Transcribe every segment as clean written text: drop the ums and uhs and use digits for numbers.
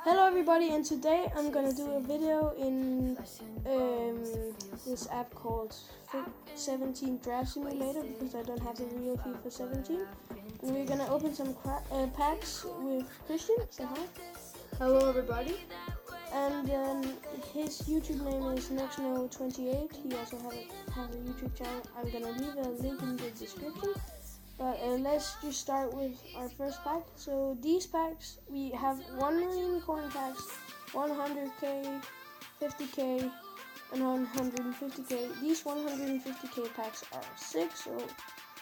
Hello everybody, and today I'm gonna do a video in this app called 17 Draft Simulator because I don't have the real FIFA 17. And we're gonna open some packs with Christian. Say hi. Hello everybody. And his YouTube name is neksno28. He also has a YouTube channel. I'm gonna leave a link in the description. But let's just start with our first pack. So these packs, we have 1 million coin packs, 100k, 50k, and 150k. These 150k packs are sick, so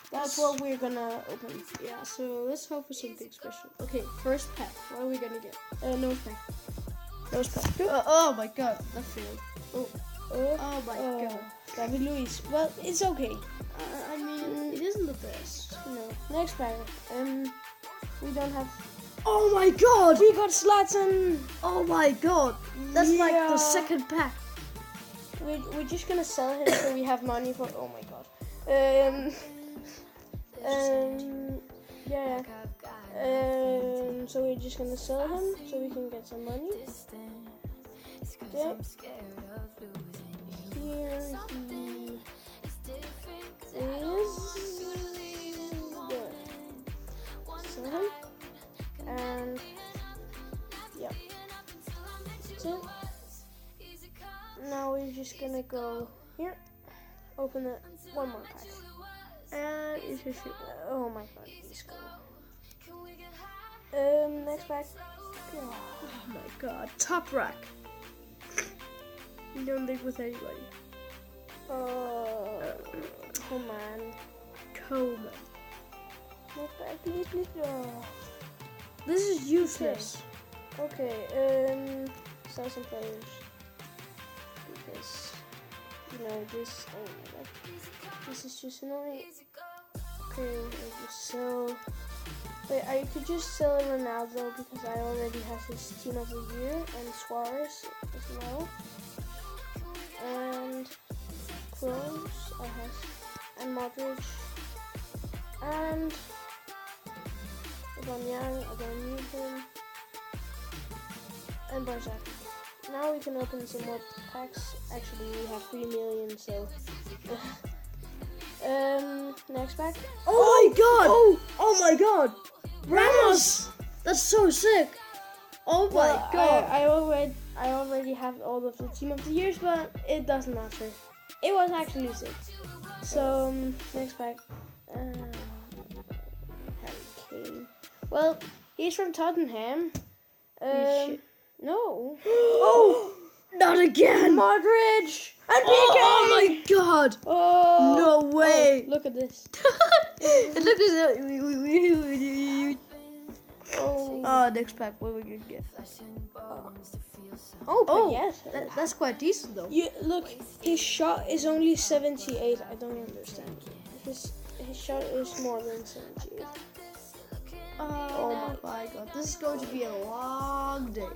that's what we're gonna open. Yeah, so let's hope for something special. Okay, first pack. What are we gonna get? Nose pack. Nose pack. Oh my god, that failed. Oh my god. David Luiz. Well, it's okay. I mean, it isn't the best. No. Next pack. We don't have. Oh my god! We got Zlatan. Oh my god! That's like the second pack. We're just gonna sell him so we have money for. Oh my god. Yeah. So we're just gonna sell him so we can get some money. Yeah. Here he is. There. Sell him. And yeah. That's it. Now we're just gonna go here. Open it. One more pack. And it's just oh my god, please go. Next pack. Oh my god, top rack. You don't live with anybody. Coleman. Next pack, please. Oh. This is useless. Okay. Sell some players because this. Oh my god, this is just annoying. Okay, I just sell. Wait, I could just sell Ronaldo because I already have his team of the year and Suarez as well. And Kroos, I have, and Modric, and Aubameyang, I don't need him, and Barzak. Now we can open some more packs. Actually, we have 3 million, so. Next pack. Oh my god! Oh my god! Ramos! That's so sick! Oh my god! I already have all of the team of the years, but it doesn't matter. It was actually sick. So next pack. Harry Kane. Well, he's from Tottenham. No. Oh! Not again! Modric! And PK! Oh my god! Oh! No way! Oh, look at this. Look at Oh, next pack. What are we gonna get? yes. That's quite decent though. You look, his shot is only 78. I don't understand. His shot is more than 78. Oh my god, this is going to be a long day.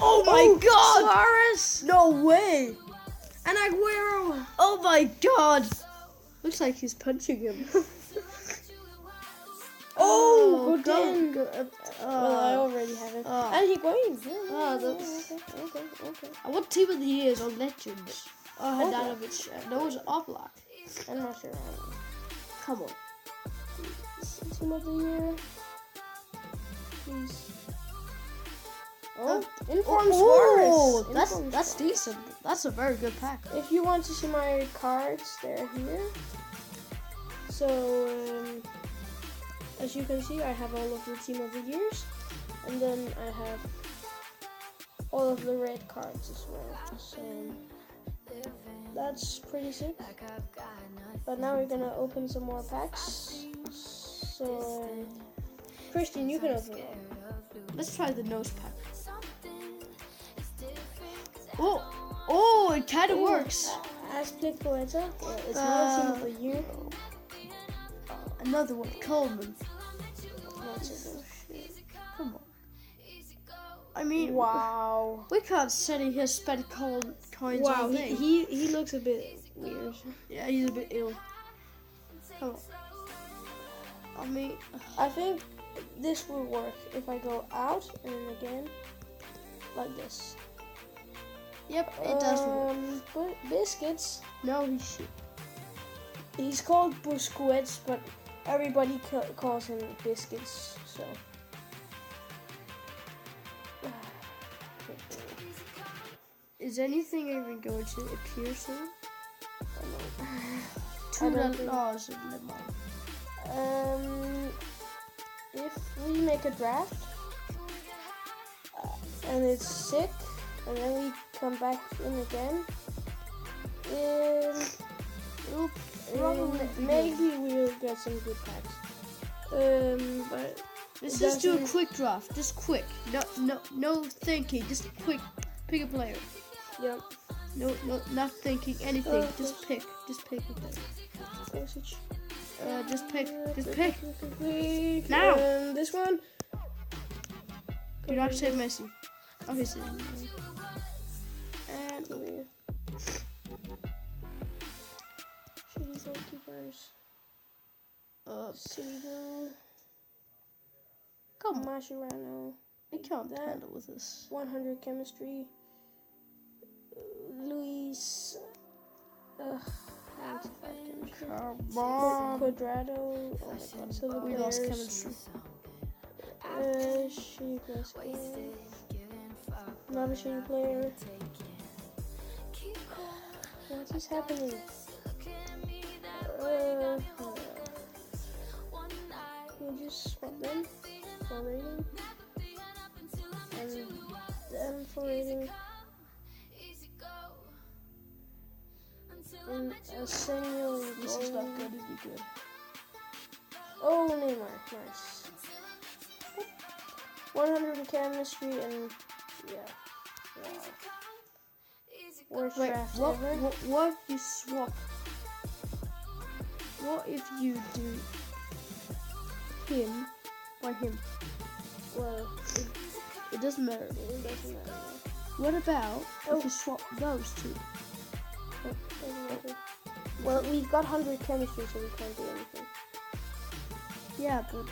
Oh my god! Suarez! No way! And Aguero! Oh my god! Looks like he's punching him. Good go, in. go, Well, I already have it. And Higuain. Okay. What team of the year is on Legends? Handanovic. No, it's Oblak. And Mascherano. Come on. Team of the year. Please. Inform Suarez. That's decent. That's a very good pack. If you want to see my cards, they're here. So, as you can see, I have all of the team of the years, and then I have all of the red cards as well. So that's pretty sick. But now we're gonna open some more packs. So, Christian, you can open it. Let's try the nose pack. Oh, it kind of works. Aztec Poeta. Yeah, it's not a team of the year. Another one, Coleman. Come on. I mean, wow. We can't say he has spent coins all day. He looks a bit weird. Yeah, he's a bit ill. Come on. I mean, I think this will work if I go out and then again like this. yep, it does work. But biscuits. No, he should. He's called Busquets, but everybody calls him Biscuits. So. Is anything even going to appear soon? $2. If we make a draft and it's sick, and then we come back in again, maybe we'll get some good packs. But let's just do a quick draft. Just quick. No thinking. Just quick. Pick a player. Yep. No, not thinking anything. Just pick a player. Just pick. Now. This one. Do not say Messi. Okay, so. And Shitty goalkeepers. City. Come on. Mascherano. I can't handle with this. 100 chemistry. Luis. 95 chemistry. Come on. Quadrado. Oh my god. So We lost chemistry. Shitty player. Not a shitty player. What is happening? We just swap them for rating. And them for rating. And a senior. This is not going to be good. Oh, Neymar. Nice. 100 in chemistry and yeah. Wow. Worst draft ever. What if you swap? What if you do him by him? Well, it doesn't matter. it doesn't matter. What about if you swap those two? Well, we've got 100 chemistry, so we can't do anything. Yeah, but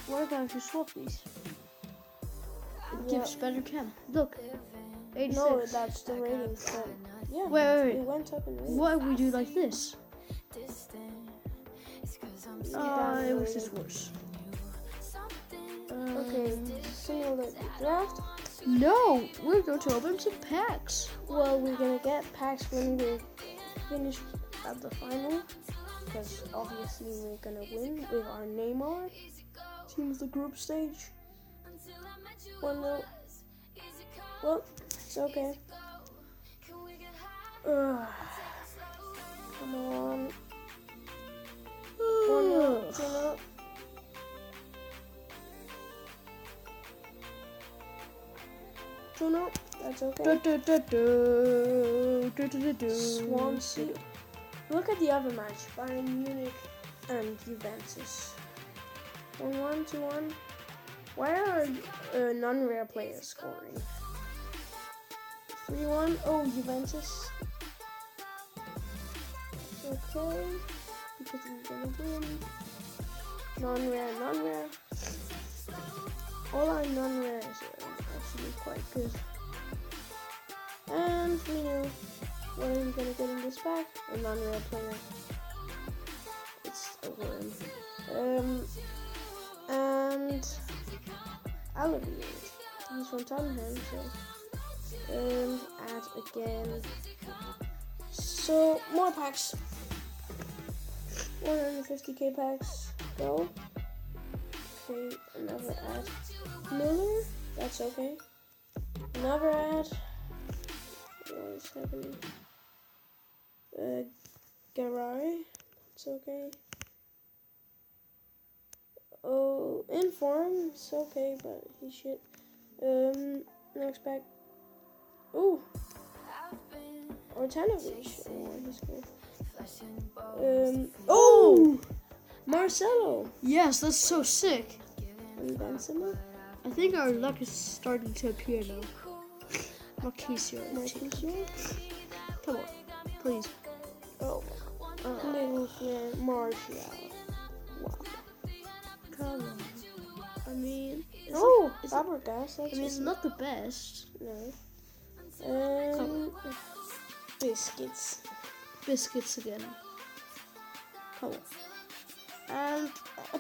what about if you swap these? It gives better chem. Look, 86. No, that's the rating. But yeah, Wait. it went up in rating. What if we do like this? It was just worse. Okay, single draft. No, we're going to open some packs. Well, we're gonna get packs when we finish at the final, because obviously we're gonna win with our Neymar. Team of the group stage. 1-0. Well, it's okay. Come on. 1-0. 2-0. No, that's okay. Swansea. Look at the other match. Bayern Munich and Juventus. 1-1, 2-1. Why are non-rare players scoring? 3-1. Oh, Juventus. Okay. Because we're gonna win. Non-rare. All our non-rares are actually quite good. And we know what are we gonna get in this pack? A non-rare player. It's a worm. And Alliviate. He's from Tottenham, so add again. So more packs. 150k packs. Go. Okay, another ad. Miller, that's okay. Another ad. What is happening? Garay, it's okay. Oh, Inform, it's okay, but he shit. Next pack. Ooh. Ortanovich. Oh, he's cool. Oh! Marcelo. Yes, that's so sick. And Benzema. I think our luck is starting to appear now. Marquisio. Come on, please. Oh. Little Martial. Wow. I mean, Fabregas. I mean, it's not the best. No. Come. Biscuits. Biscuits again. Come on. And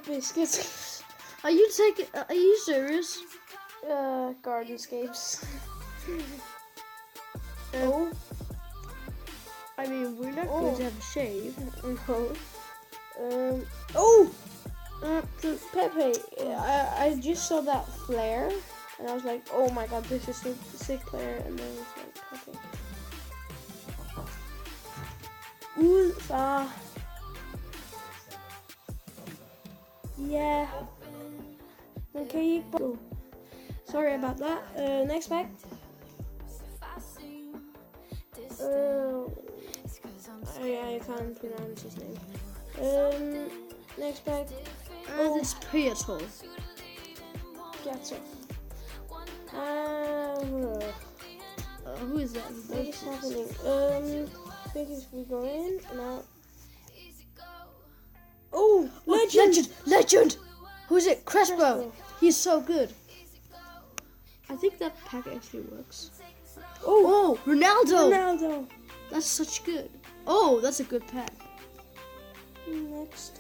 Biscuits. are you serious? Gardenscapes. Oh. I mean, we're not going to have a shave. No. Oh! Pepe. I just saw that flare, and I was like, oh my god, this is a sick player, and then it's like, Pepe. Ulfa. Yeah. Okay, go. Sorry about that. Next pack. I can't pronounce his name. Next pack. It's Pietro. Piazza. Who is that? What is happening? I think if we go in now. Oh, Legend! Who's it? Crespo. He's so good. I think that pack actually works. Oh, Ronaldo. That's such good. Oh, that's a good pack. Next.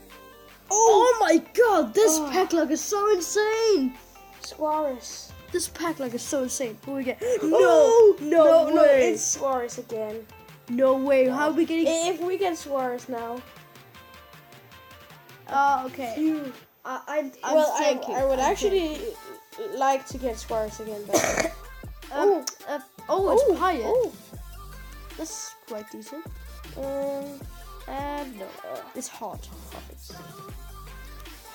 Oh my god, this pack luck is so insane. Suarez. This pack luck is so insane. Who we get? No way. It's Suarez again. No way. How are we getting? If we get Suarez now. Okay. Phew. I'm thinking. I would actually like to get Suarez again, but it's Payet. Oh. That's quite decent. And no, it's hard.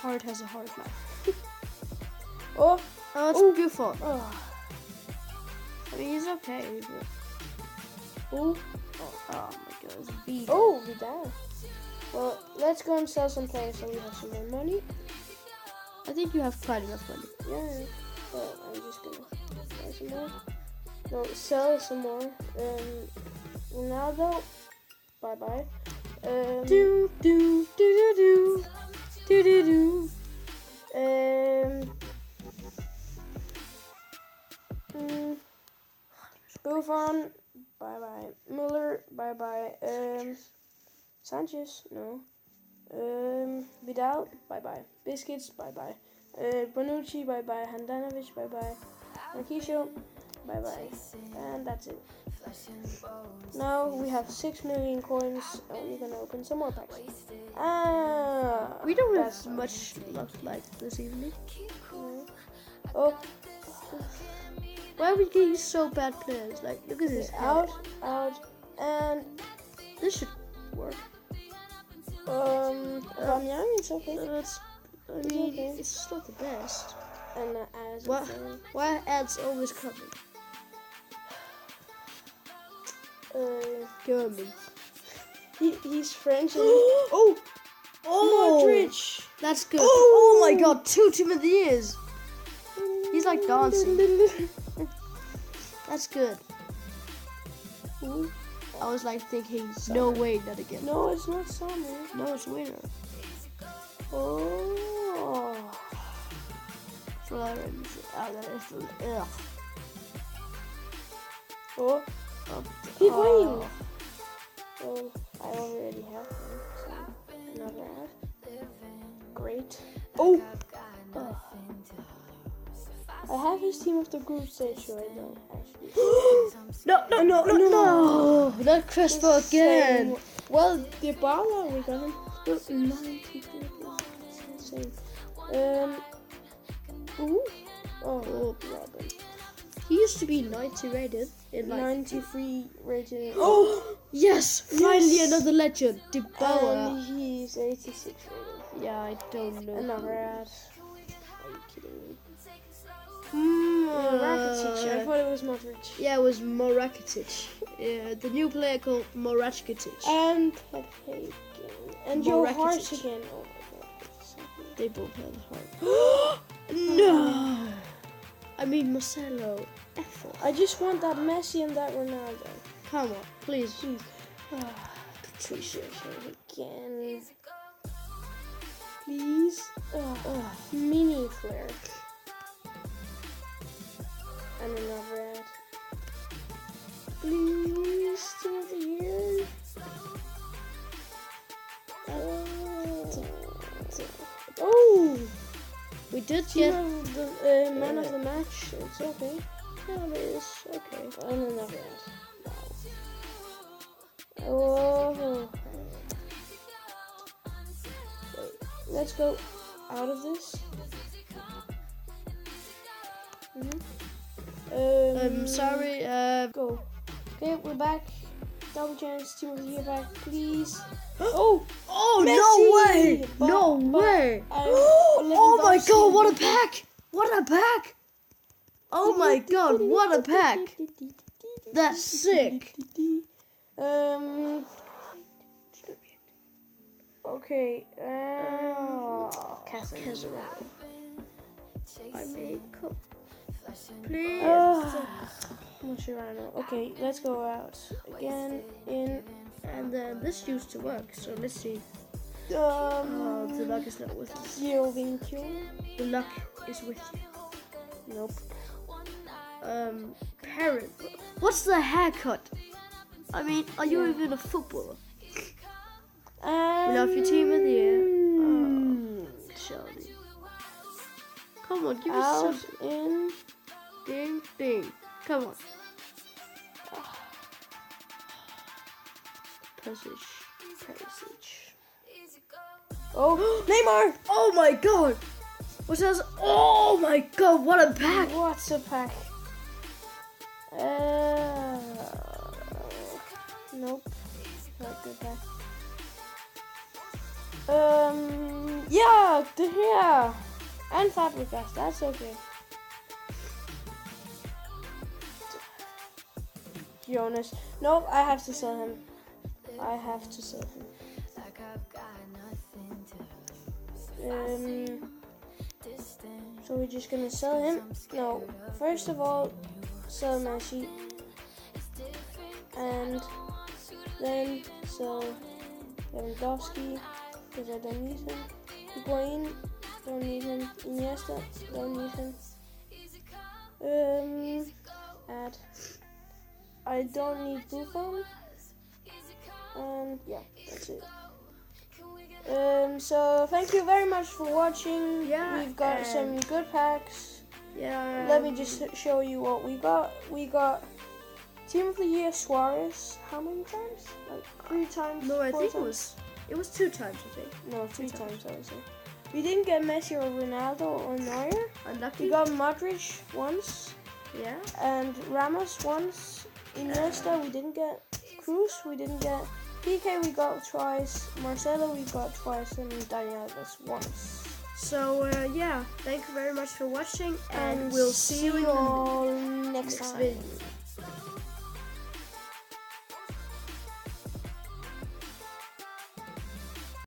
Hard has a hard life. It's Buffon. I mean, he's okay. But... Oh my god, it's Vidal. Vidal. Well, let's go and sell some players so we have some more money. I think you have quite enough money. Yeah, but I'm just gonna buy some more. No, sell some more. Ronaldo, bye bye. Buffon, bye bye. Muller, bye bye. Sanchez, no. Vidal, bye bye. Biscuits, bye bye. Bonucci, bye bye. Handanovic, bye bye. Marquisio, bye bye. And that's it. Now we have 6 million coins, and we're gonna open some more packs. We don't have much luck like this evening. Oh, why are we getting so bad players? Like, look at this. Out, and this should work. Aubameyang, it's okay. It's not the best. And why ads always coming? German. He's French. And oh, Modric. That's good. Oh my god, 2 Team of the Years. He's like dancing. That's good. I was like thinking, no way, not again. No, it's not summer. No, it's winter. Oh. Florence. Higuain. Well, I already have them, so another ad. Great. I have his team of the group stage right now, actually. No! Not Crespo again. Well, Dybala, we got him. 92. That's insane. Robin. He used to be 90 rated. In like 93 rated. Yes! Finally another legend. Dybala. And he's 86 rated. Yeah, I don't know. Another ad. Are you kidding me? Rakitic. I thought it was Modric. Yeah, it was Morakitic. Yeah, the new player called Morakitic. And Pepe again. And Joe Hart again. Oh my god. They both have heart. No! I mean Marcelo. I just want that Messi and that Ronaldo. Come on, please. Patricia again. Please. Mini flare. And another ad. Please, Team of the Year. Oh! We did Team get of the man of the match. It's okay. No, it is okay. And another ad. Wow. Oh. Wait, let's go out of this. sorry, Go. Okay, we're back. Double chance, Team of the Year back, please. Oh! Oh, Messi! no way! No way! Oh my god, what a pack! What a pack! Oh my god, what a pack! That's sick! Okay, Castle. I made cup. Please. Mushrano. Okay, let's go out again. In And this used to work, so let's see. The luck is not with us. The luck is with you. Nope. Parrot. What's the haircut? I mean, are you even a footballer? We love your Team of the Year. Shelby. Come on, give us something. In. Ding, ding. Come on. Passage. Oh, Neymar! Oh my god! What's that? Oh my god, what a pack! What's a pack? Nope. Not good pack. Yeah! And Fabregas, that's okay. Jonas. Nope, I have to sell him. So we're just gonna sell him. No, first of all, sell Messi. And then sell Lewandowski, because I don't need him. Higuain, don't need him. Iniesta, don't need him. Add. I don't need Buffon. And yeah, that's it. So thank you very much for watching. Yeah, we've got some good packs. Yeah. Let me just show you what we got. We got Team of the Year Suarez. How many times? Like 3 times? No, I 4 think times? it was 2 times, I think. No, 3 times I would say. We didn't get Messi or Ronaldo or Neuer. Unlucky. We got Modric once. Yeah. And Ramos once. Iniesta we didn't get. Cruz we didn't get. PK we got twice. Marcelo we got twice. And Daniel Alves once. So yeah, thank you very much for watching, And we'll see you in all the next time. video.